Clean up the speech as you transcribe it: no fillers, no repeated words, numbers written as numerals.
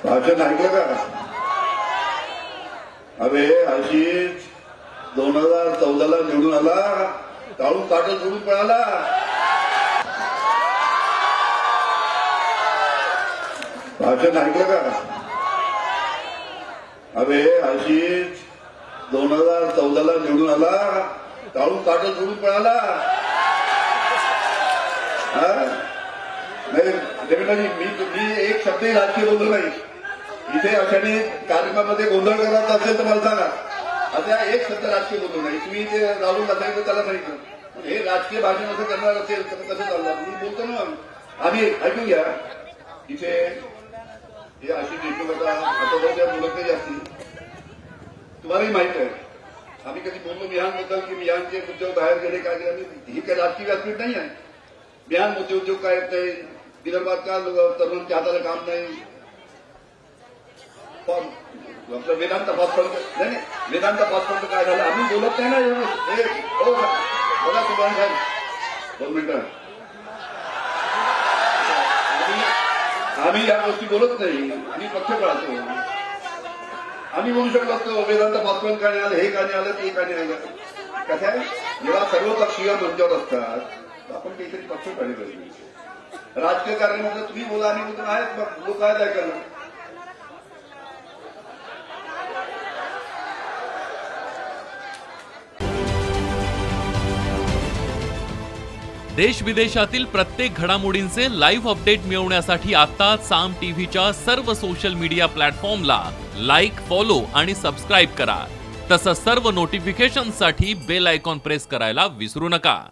भाषण ऐकलं का? अरे आशिष 2014ला निवडून आला, टाळून ताटं सोडून पळाला. भाषण ऐकलं का? अरे आशिष 2014ला निवडून आला, टाळून ताटं सोडून पळाला. नाही देवेंद्रजी, मी एक शब्दही राजकीय बोललो नाही इथे. अशाने कार्यक्रमामध्ये गोंधळ करत असेल तर मला सांगा. आता एक शब्द राजकीय बोललो नाही. तुम्ही इथे राहून बसायचं त्याला सांगितलं. हे राजकीय भाषण असं करणार असेल तर कसं चालणार? मी बोलतो ना. आम्ही ऐकून घ्या. इथे हे अशी देशमुख आता बोलत नाही जास्ती. तुम्हालाही माहित आहे आम्ही कधी बोललो मिहानबद्दल की मिहानचे उद्योग बाहेर गेले काय गेले. ही काही राजकीय व्यासपीठ नाही आहे. मिहानमध्ये उद्योग काय येत नाही, विदर्भात का तरुणांच्या हाताला काम नाही. आपलं वेदांत फॉस्फंड नाही, वेदांत फॉस्फंड काय झालं आम्ही बोलत नाही ना. बघा सुभाष साहेब 2 मिनिटं. आम्ही या गोष्टी बोलत नाही. आम्ही पक्ष पाळतो. आम्ही बोलू शकलो असतो वेदांत फॉस्फंड का नाही आलं, हे का नाही आलं, ते का नाही आलं. कसं आहे, जेव्हा सर्वपक्षीय मंचावर असतात आपण काहीतरी पक्ष काढले पाहिजे. राजकीय कार्यक्रमामध्ये तुम्ही बोला आणि बोलून आहेत लोक आहेत ऐकायला. देश विदेशातील प्रत्येक घडामोडींचे लाईव्ह अपडेट मिळवण्यासाठी आता साम टीव्हीच्या सर्व सोशल मीडिया प्लॅटफॉर्मला लाईक, फॉलो आणि सबस्क्राईब करा. तसंच सर्व नोटिफिकेशनसाठी बेल आयकॉन प्रेस करायला विसरू नका.